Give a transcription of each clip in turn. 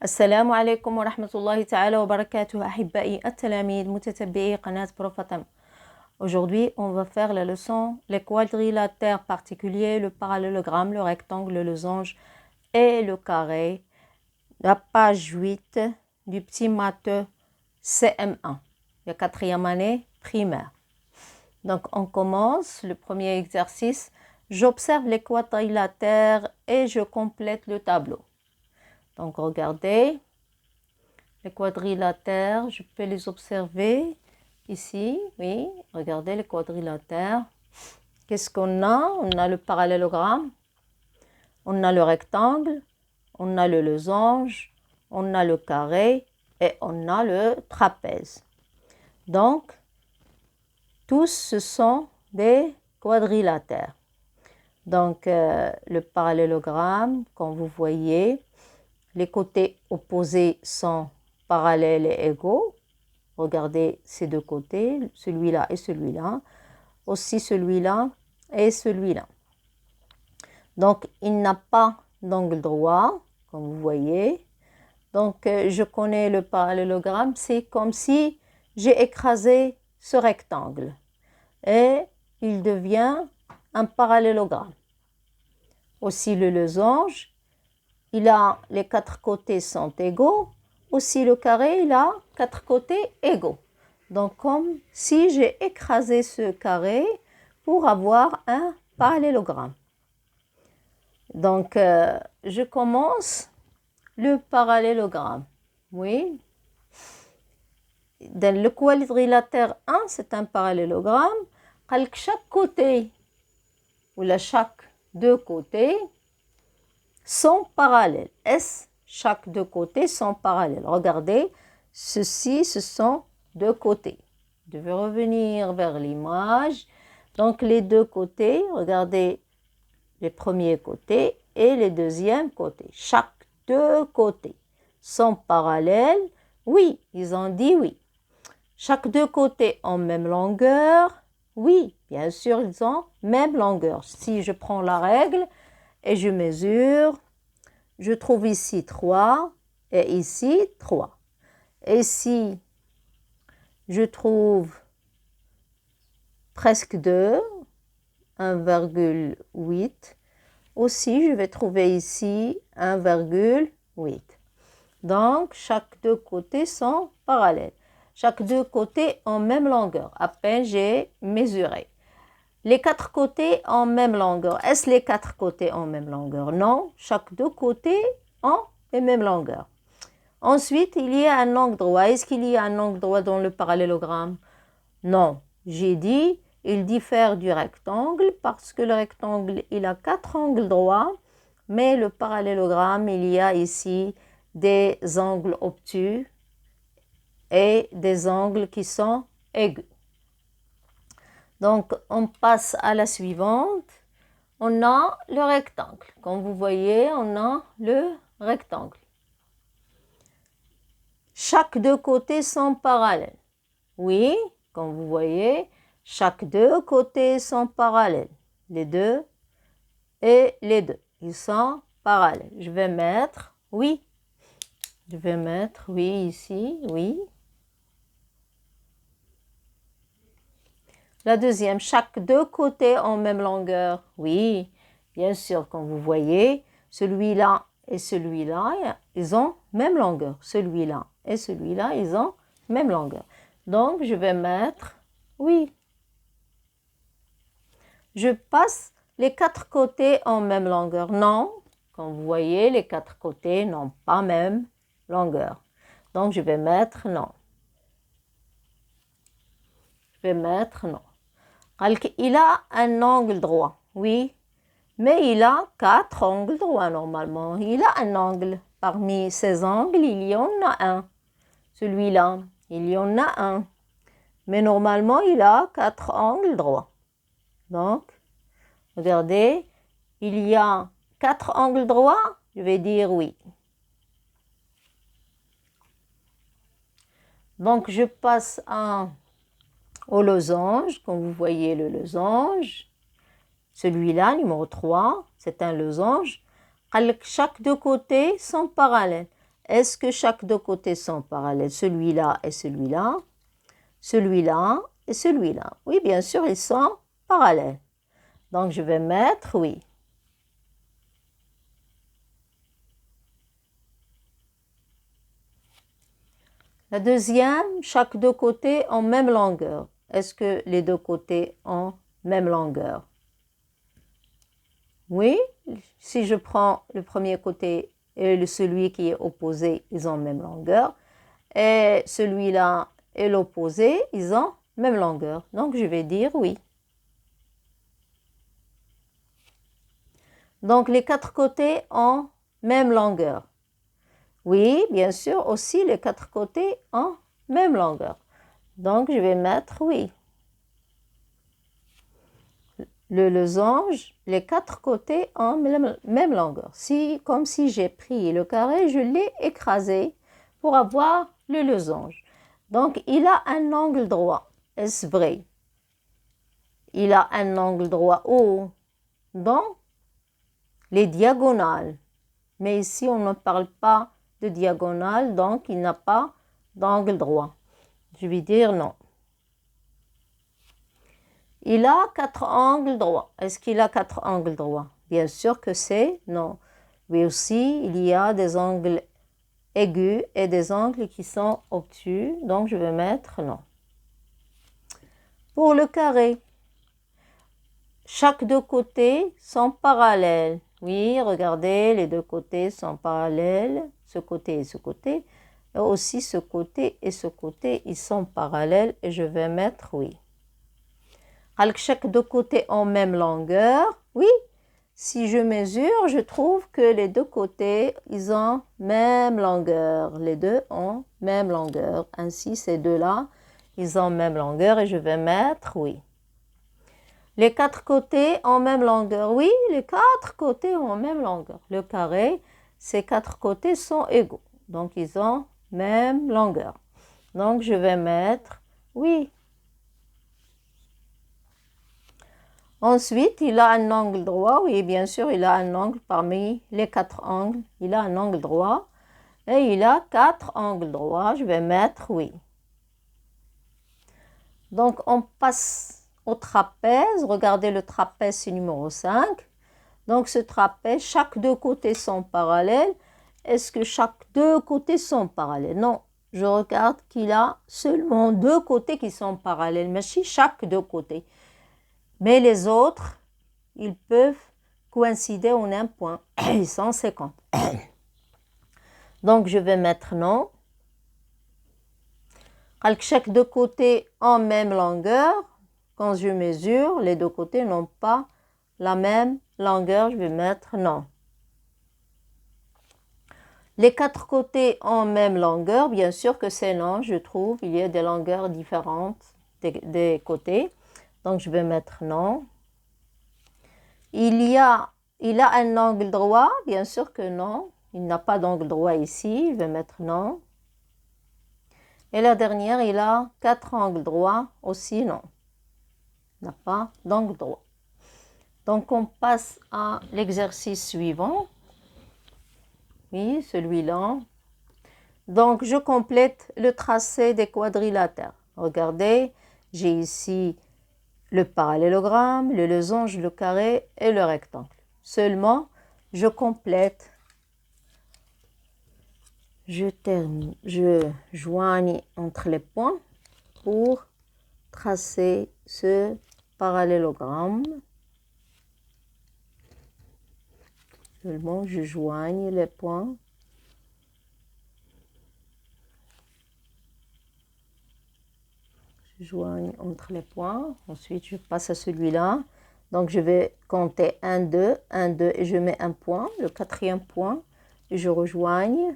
السلام عليكم ورحمة الله تعالى وبركاته أحبائي التلاميذ متتبعي قناة بروفاتم. Aujourd'hui, on va faire la leçon les quadrilatères particuliers, le parallélogramme, le rectangle, le losange et le carré. La page 8 du petit maths CM1, la 4e année primaire. Donc, on commence le premier exercice. J'observe les quadrilatères et je complète le tableau. Donc, regardez, les quadrilatères, je peux les observer ici, oui, regardez les quadrilatères. Qu'est-ce qu'on a? On a le parallélogramme, on a le rectangle, on a le losange, on a le carré et on a le trapèze. Donc, tous ce sont des quadrilatères. Donc, le parallélogramme, comme vous voyez, les côtés opposés sont parallèles et égaux. Regardez ces deux côtés, celui-là et celui-là. Aussi celui-là et celui-là. Donc, il n'a pas d'angle droit, comme vous voyez. Donc, je connais le parallélogramme. C'est comme si j'ai écrasé ce rectangle. Et il devient un parallélogramme. Aussi le losange. Les quatre côtés sont égaux. Aussi le carré, il a quatre côtés égaux. Donc, comme si j'ai écrasé ce carré pour avoir un parallélogramme. Donc, je commence le parallélogramme. Oui. Dans le quadrilatère 1, c'est un parallélogramme. Chaque côté, ou chaque deux côtés, sont parallèles. Chaque deux côtés sont parallèles. Regardez, ceci, ce sont deux côtés. Je vais revenir vers l'image. Donc, les deux côtés, regardez les premiers côtés et les deuxièmes côtés. Chaque deux côtés sont parallèles. Oui, ils ont dit oui. Chaque deux côtés ont même longueur. Oui, bien sûr, ils ont même longueur. Si je prends la règle, et je mesure, je trouve ici 3 et ici 3. Et si je trouve presque 2, 1,8, aussi je vais trouver ici 1,8. Donc, chaque deux côtés sont parallèles. Chaque deux côtés ont même longueur. À peine j'ai mesuré. Les quatre côtés ont même longueur. Est-ce les quatre côtés ont même longueur? Non, chaque deux côtés ont les mêmes longueurs. Ensuite, il y a un angle droit. Est-ce qu'il y a un angle droit dans le parallélogramme? Non, j'ai dit, il diffère du rectangle parce que le rectangle, il a quatre angles droits, mais le parallélogramme, il y a ici des angles obtus et des angles qui sont aigus. Donc, on passe à la suivante. On a le rectangle. Comme vous voyez, on a le rectangle. Chaque deux côtés sont parallèles. Oui, comme vous voyez, chaque deux côtés sont parallèles. Les deux et les deux. Ils sont parallèles. Je vais mettre oui. Je vais mettre oui ici, oui. La deuxième, chaque deux côtés ont même longueur. Oui, bien sûr, comme vous voyez, celui-là et celui-là, ils ont même longueur. Celui-là et celui-là, ils ont même longueur. Donc, je vais mettre oui. Je passe, les quatre côtés ont même longueur. Non, comme vous voyez, les quatre côtés n'ont pas même longueur. Donc, je vais mettre non. Je vais mettre non. Il a un angle droit, oui, mais il a quatre angles droits normalement. Il a un angle. Parmi ces angles, il y en a un. Celui-là, il y en a un. Mais normalement, il a quatre angles droits. Donc, regardez, il y a quatre angles droits, je vais dire oui. Donc, je passe au losange, comme vous voyez le losange. Celui-là, numéro 3, c'est un losange. Chaque deux côtés sont parallèles. Est-ce que chaque deux côtés sont parallèles? Celui-là et celui-là, celui-là et celui-là. Oui, bien sûr, ils sont parallèles. Donc, je vais mettre oui. La deuxième, chaque deux côtés ont même longueur. Est-ce que les deux côtés ont même longueur? Oui, si je prends le premier côté et celui qui est opposé, ils ont même longueur. Et celui-là et l'opposé, ils ont même longueur. Donc, je vais dire oui. Donc, les quatre côtés ont même longueur. Oui, bien sûr, aussi les quatre côtés ont même longueur. Donc, je vais mettre oui. Le losange, les quatre côtés ont même longueur. Comme si j'ai pris le carré, je l'ai écrasé pour avoir le losange. Donc, il a un angle droit. Est-ce vrai? Il a un angle droit où? Dans les diagonales. Mais ici, on ne parle pas de diagonale, donc il n'a pas d'angle droit. Je vais dire non. Il a quatre angles droits. Est-ce qu'il a quatre angles droits? Bien sûr que c'est non. Mais aussi, il y a des angles aigus et des angles qui sont obtus. Donc, je vais mettre non. Pour le carré, chaque deux côtés sont parallèles. Oui, regardez, les deux côtés sont parallèles. Ce côté et ce côté. Et aussi ce côté et ce côté, ils sont parallèles. Et je vais mettre oui. Chaque deux côtés ont même longueur. Oui, si je mesure, je trouve que les deux côtés, ils ont même longueur. Les deux ont même longueur. Ainsi, ces deux-là, ils ont même longueur et je vais mettre oui. Les quatre côtés ont même longueur. Oui, les quatre côtés ont même longueur. Le carré, ces quatre côtés sont égaux. Donc, ils ont même longueur. Donc, je vais mettre oui. Ensuite, il a un angle droit. Oui, bien sûr, il a un angle parmi les quatre angles. Il a un angle droit. Et il a quatre angles droits. Je vais mettre oui. Donc, on passe au trapèze. Regardez le trapèze numéro 5. Donc, ce trapèze, chaque deux côtés sont parallèles. Est-ce que chaque deux côtés sont parallèles? Non. Je regarde qu'il a seulement deux côtés qui sont parallèles. Mais si chaque deux côtés. Mais les autres, ils peuvent coïncider en un point. Ils sont 50. Donc, je vais mettre non. Chaque deux côtés ont même longueur. Quand je mesure, les deux côtés n'ont pas la même longueur. Je vais mettre non. Les quatre côtés ont même longueur. Bien sûr que c'est non, je trouve. Il y a des longueurs différentes des côtés. Donc, je vais mettre non. Il a un angle droit. Bien sûr que non. Il n'a pas d'angle droit ici. Je vais mettre non. Et la dernière, il a quatre angles droits. Aussi non. Il n'a pas d'angle droit. Donc, on passe à l'exercice suivant. Oui, celui-là. Donc, je complète le tracé des quadrilatères. Regardez, j'ai ici le parallélogramme, le losange, le carré et le rectangle. Seulement, je complète. Je joigne entre les points pour tracer ce parallélogramme. Seulement, je joigne les points. Je joigne entre les points. Ensuite, je passe à celui-là. Donc, je vais compter 1, 2, 1, 2 et je mets un point, le quatrième point. Et je rejoigne.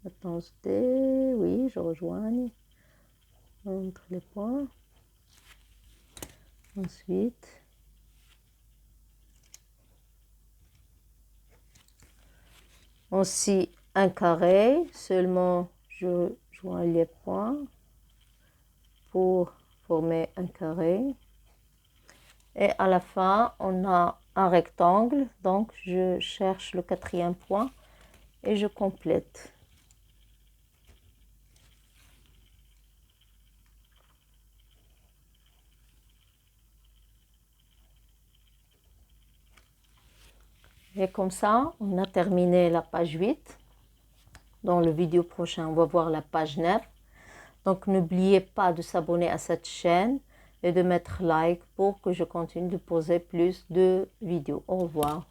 Attendez, oui, je rejoigne entre les points. Ensuite, aussi un carré, seulement je joins les points pour former un carré. Et à la fin, on a un rectangle, donc je cherche le quatrième point et je complète. Et comme ça, on a terminé la page 8. Dans le vidéo prochain, on va voir la page 9. Donc, n'oubliez pas de s'abonner à cette chaîne et de mettre like pour que je continue de poser plus de vidéos. Au revoir.